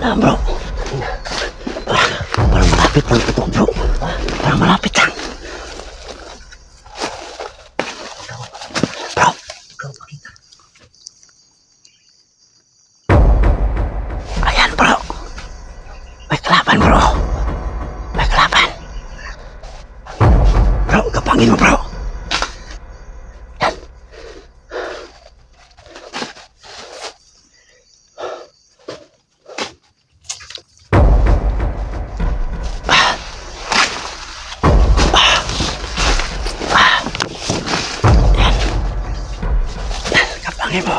Bro. Parang malapit lang ito, bro. Parang malapit lang. Bro. Bro, pakita. Ayan, bro. May kalaban, bro. May kalaban. Bro, kapangin mo, bro. Yan. Kapangin mo.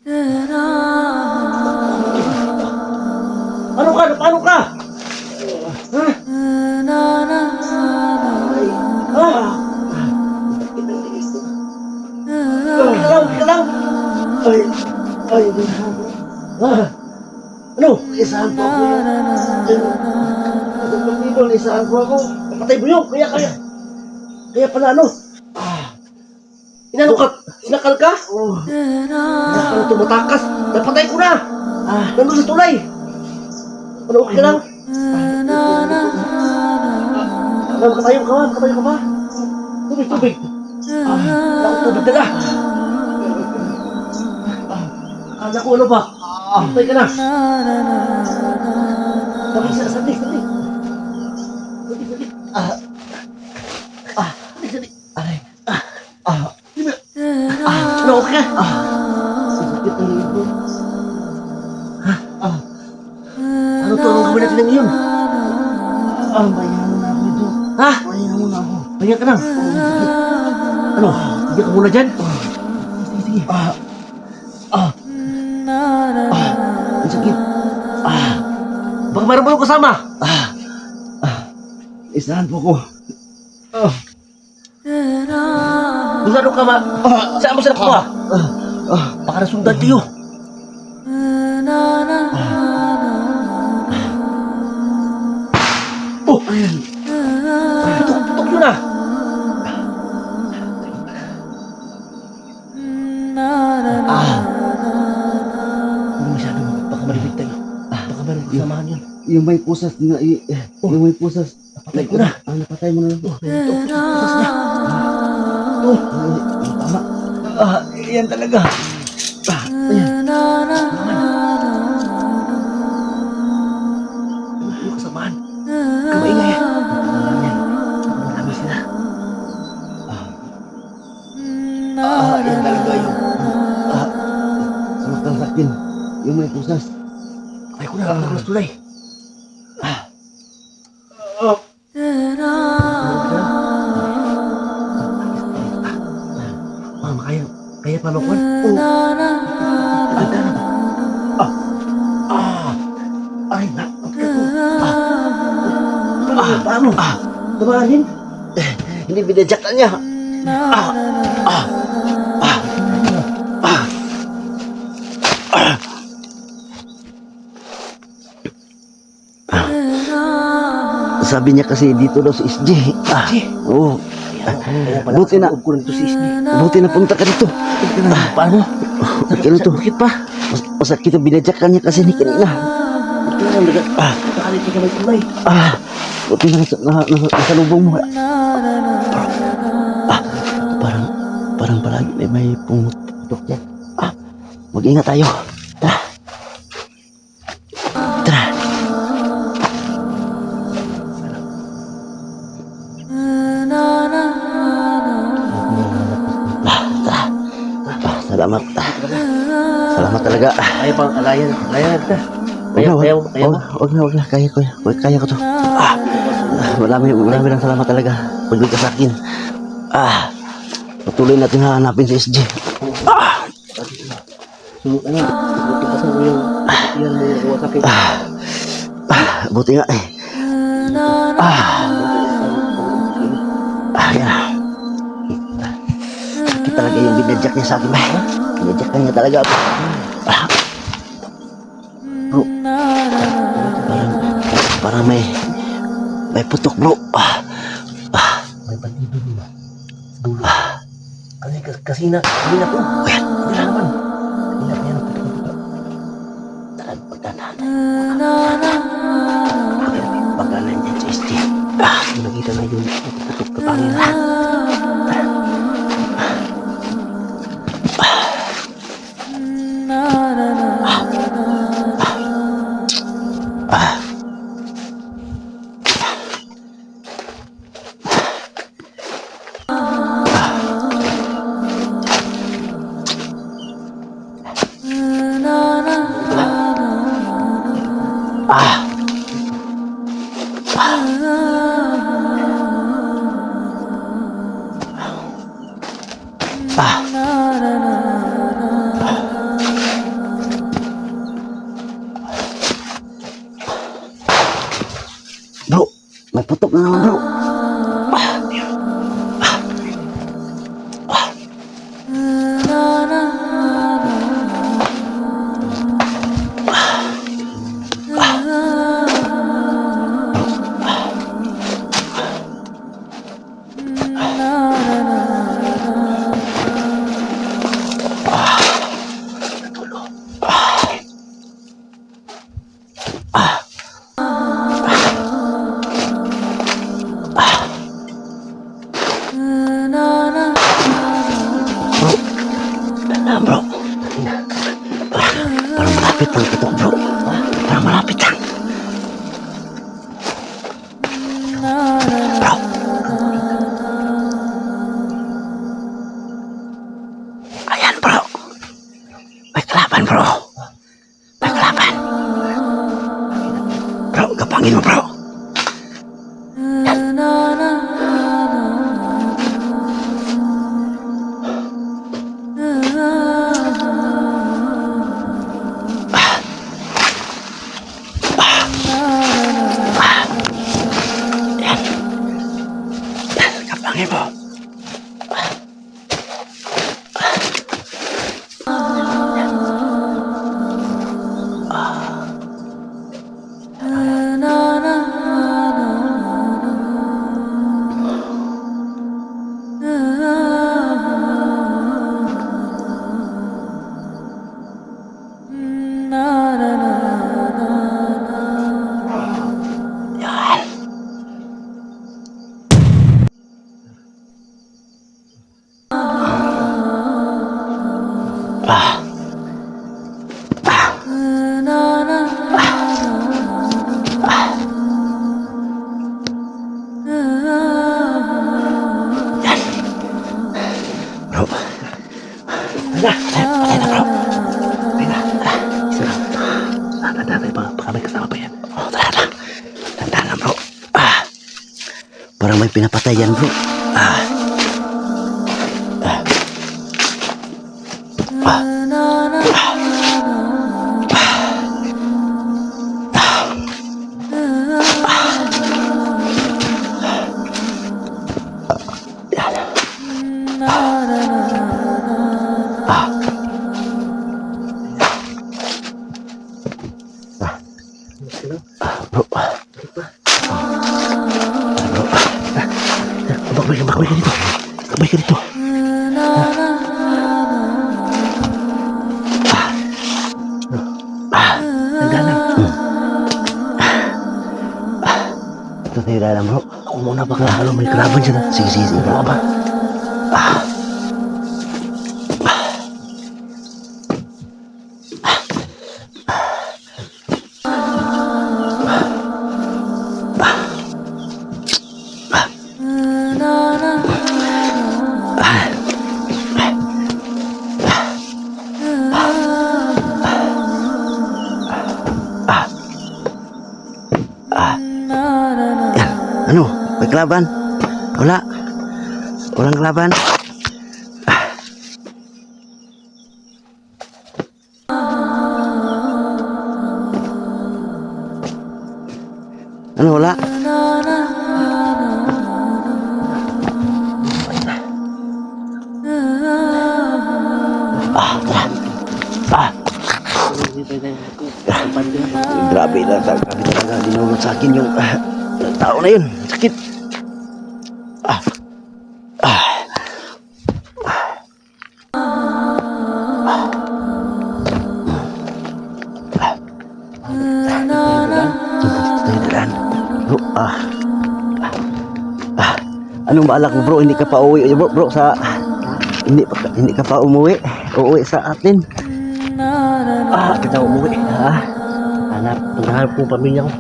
Ano ka? Paano ka? Ha? Okay ka lang. Ay. Ano? Isahan po ako. Isahan po ako. Patay mo yun. Kaya pala ano? Inano ka? Sinakal ka? Sinakal na tumatakas. Napatay ko na. Nandun sa tulay. Ano, okay lang? Makatayo ka ba? Tubig. Tubig na. Akala ko ano ba? Patay ka na. Sandali. Aray. Ano, okay ka? Sakit ang libo. Ano to? Anong gawin natin ngayon? Pahinga muna ako ito. Ha? Pahinga muna ako. Pahinga ka na. Ano? Hindi ka muna dyan? Sige. Ang sakit. Baka mayroon mo yung kasama. Isahan po ko. Busado ka ba? Saan mo sila kuha? Baka nasundan tayo. Oh! Ayan. Tutok yun ah! Hindi masyado. Baka marinig tayo. Baka mayroon kasamahan yun. Yung may pusas na, yung may pusas. Napatay ko na. Napatay mo na lang. Pusas niya. Tama. Yan talaga. Ayan. Yung kasamahan. Kamaingay eh. Ayan. Marami sila. Yan talaga yung sumakal sa akin. Yung may pusas. Ay ko na. Ako na tulay. Mama, kaya pa makuha? Ay, paano? Tumahalin? Hindi binadyakan niya. Sabi niya kasi dito daw sa SJ. Oo. Buti na. Buti na punta ka dito. Paano? Sakit to. Bakit pa? Masakit to. Binadyakan niya kasi ni kanina. Nakalit ka may tulay. Buti na nasa lubong mo. Parang palagi may pumutok yan. Mag-ingat tayo. Tara. Salamat. Salamat talaga. Kaya pang alayan. Alayan kita. Kaya Wag na. Kaya ko to. Marami lang salamat talaga. Pagod ka sa akin. Patuloy natin hahanapin si SJ. Buti kasi mo yung yan mo yung kuha sa akin. Buti nga eh. Yan. Sakit talaga yung binadyak niya sa akin. Binadyak niya talaga ako. Bro. Parang may putok bro. May bandido mo. Dulo. Kasi na po. Ayan. Wala naman. Kanina pa yan. Tara, pagdanahan tayo. Pagdanahan niya sa SJ. Nakita na yung putok na pangin. Nagputok na naman bro. Bro. Parang malapit lang ito, bro. Parang malapit lang. Bro. Ayan, bro. May kalaban, bro. May kalaban. Bro, kapangin mo, bro. Kapangin mo. Bro. Patay na, bro. Patay na. Isa lang. Tandaan na, baka may kasama pa yan. Oh, tara. Tandaan na, bro. Parang may pinapatay yan, bro. Bro. Bakbay ka dito. Bakbay ka dito. Tandaan lang. Ito tayo dalam, bro. Ako muna baka may kalaban dyan. Sige. Bro, ba? Ano? May kelaban? Wala. Walang kelaban. Ano? Wala. Tara. Grabe na talaga. Dinulot sa akin yung tao na yun. Sakit. Bro, anong balak mo, bro? Hindi ka pa uwi, bro, sa hindi ka pa umuwi. Uuwi sa atin. Kita umuwi. Paghahanap ko pamilya ko.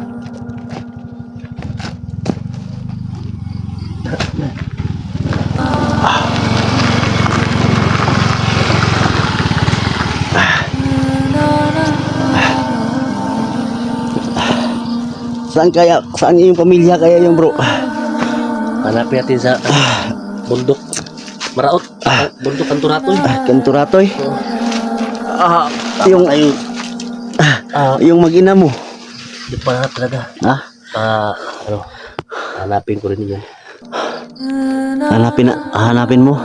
Saan yung pamilya kaya yung bro? Hanapin natin sa bundok Maraot. Bundok Kanturatoy. Kanturatoy? Yung yung mag-ina mo? Di pa talaga. Ha? Hanapin ko rin yun. Hanapin mo.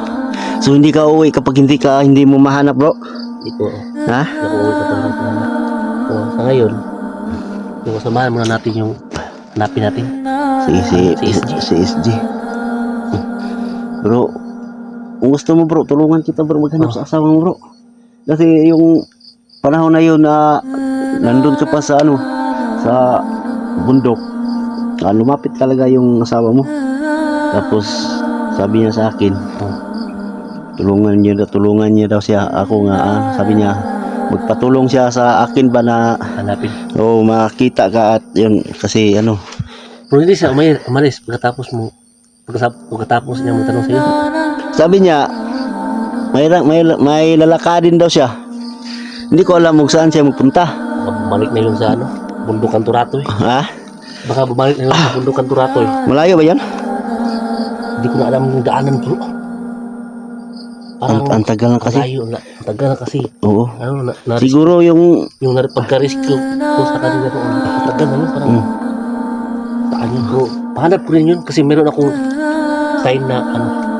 So hindi ka uuwi kapag hindi mo mahanap, bro? Hindi ko. Ha? Nakuuwi ka talaga. So, sa ngayon, yung kasamahan muna natin yung hanapin natin. Si SG. Bro, kung gusto mo, bro, tulungan kita, bro, maghanap sa asawa mo, bro. Kasi yung panahon na yun na nandun ka pa sa sa bundok, lumapit talaga yung asawa mo. Tapos sabi niya sa akin, tulungan niya daw siya. Ako nga, sabi niya, magpatulong siya sa akin ba na Hanapin. makita ka at yun, kasi Pero hindi siya umalis pagkatapos niya magtanong sa'yo. sabi niya, may lalakadin daw siya. Hindi ko alam kung saan siya magpunta. Baka bumalik na yun sa Bundukan Turatoy. Ha? Baka bumalik na yun sa Bundukan Turatoy. Malayo ba yan? Hindi ko na alam yung daanan, bro. Ang tagal na kasi. Malayo na. Ang tagal na kasi. Oo. Na Siguro yung pagka-rescue ko sa kanila doon. Ang tagal na yun. Parang saan yun, bro. Pahanap ko rin yun kasi meron akong sign na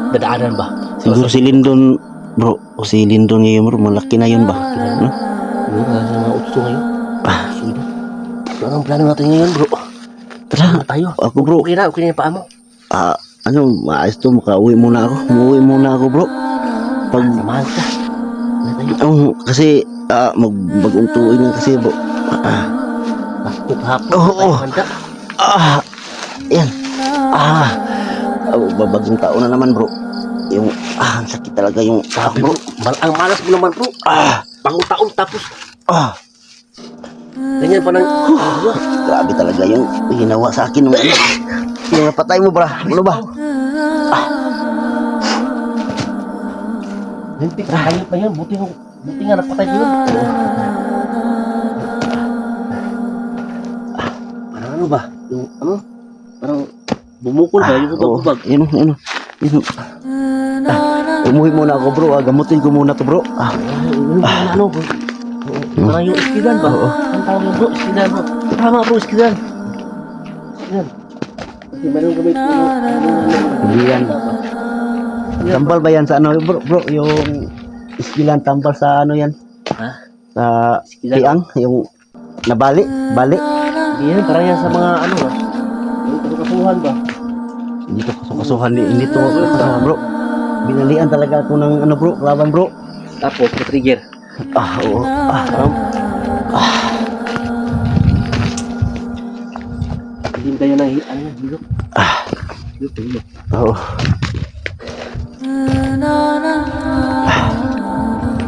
dadaanan ba. siguro si Lindon, bro. O si Lindon ngayon, bro. Malaki na yun ba? No? Yun, sa mga utso ngayon. Sige. Ano ang plano natin ngayon, bro? Tara, Tayo. ako, bro. Okay na yung paa mo. Maayos to, makauwi muna ako. Umuwi muna ako, bro. Samahan ka. Ano tayo? Kasi mag-untuin lang kasi, bro. Hapon. Oo. Handa. Yan. Bagong taon na naman, bro. Yung, ang sakit talaga yung Sabi, bro. bro. Ang malas mo naman, bro. Bagong taon tapos. Ganyan pa ng... Grabe talaga yung ginawa sa akin. Yung napatay mo, bro. Ano ba? Hindi ka hayop na yun. Buti nga napatay ko yun. Parang ano ba? Yung parang bumukol ba? Yung ubag-ubag. Yun. Umuwi muna ako, bro. Gamutin ko muna to, bro. Ano bro? Parang yung iskidan ba? Ang tawag yung bro, iskidan bro. Tama bro, iskidan. Iskidan. Kasi meron kami Hindi yan. Tambal ba yan sa bro? Yung iskilan tambal sa yan? Ha? Sa Iskilan? tiang? Yung nabali? Bali? Hindi yan, parang yan sa mga ba? Yung kasukasuhan ba? Hindi to kasukasuhan. Hindi to kasukasuhan, bro. Binalian talaga ako ng bro, laban, bro. Tapos, trigger. Oo. Hindi tayo na hilot. Hilot. Oo.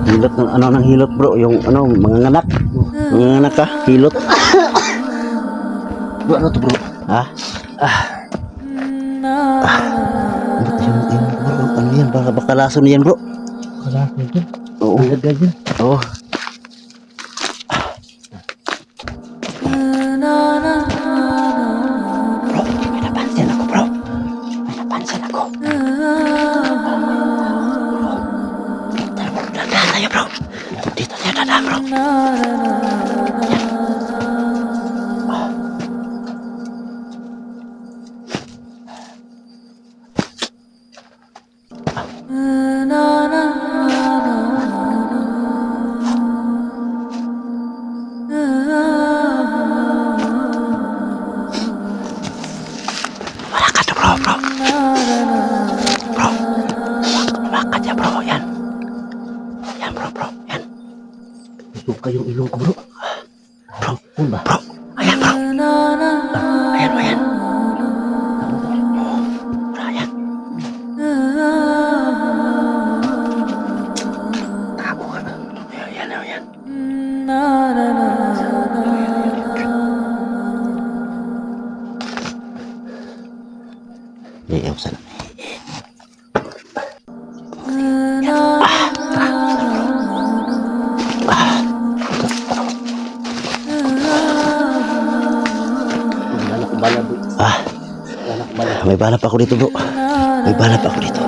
Hilot ng ng hilot, bro, yung mga nganak ka, hilot. Bro, ano to bro? Ha? Ano yan? Baka laso niyan, bro. Laso yan? Oo. Ang gagad yan? Oo. Bro, may napansin ako, bro. May napansin ako. Dadaan tayo, bro. Dito tayo dadaan, bro. Wala ka to, bro. Bro. Wala ka, bro. Yan. Yan, bro. Yan. Suka yung ilong ko bro. Bro. Ano ba? Bro. Ayan, bro. Ayan. Bro, ayan. Tabo ka na. Ayan. Ayaw sana. Wala ko bala bro. Wala ko bala. May bala pa ako dito, bro. May bala pa ako dito.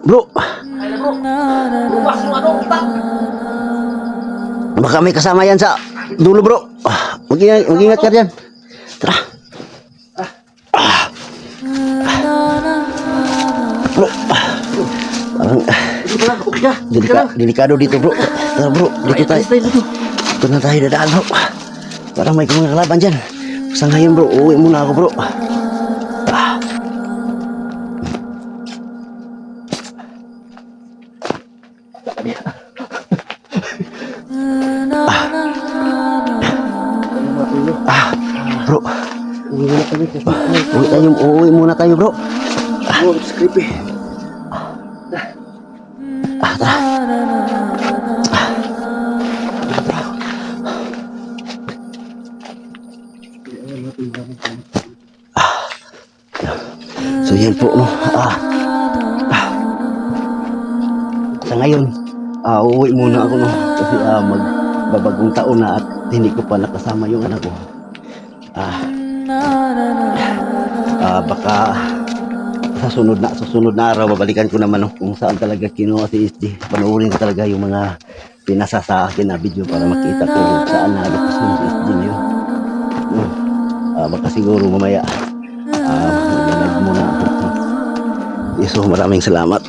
Bro, Ay na bro. Bukas yung ano, utak. baka may kasama yan sa dulo bro. Mag-ingat ka dyan. Tara. Bro, parang Dito lang, okay ka. Dito lang. delikado dito bro. Tara bro, dito tayo. Dito na tayo dadaan bro. Parang may mga kalaban dyan. Sa ngayon bro, uwi muna ako bro. Bro, Uwi na kami kasi uuwi muna tayo bro. oh, it's creepy. Tara. So yan po no. Sa ngayon, uuwi muna ako no kasi magbabagong taon na at hindi ko pa nakasama yung anak ko. Baka sa susunod na araw babalikan ko naman no, kung saan talaga kinuha si SD. Panoorin ko talaga yung mga pinasa sa akin na video para makita ko kung saan nalabas yung si SD na yun. Baka siguro mamaya maglalagay muna ako. So maraming salamat.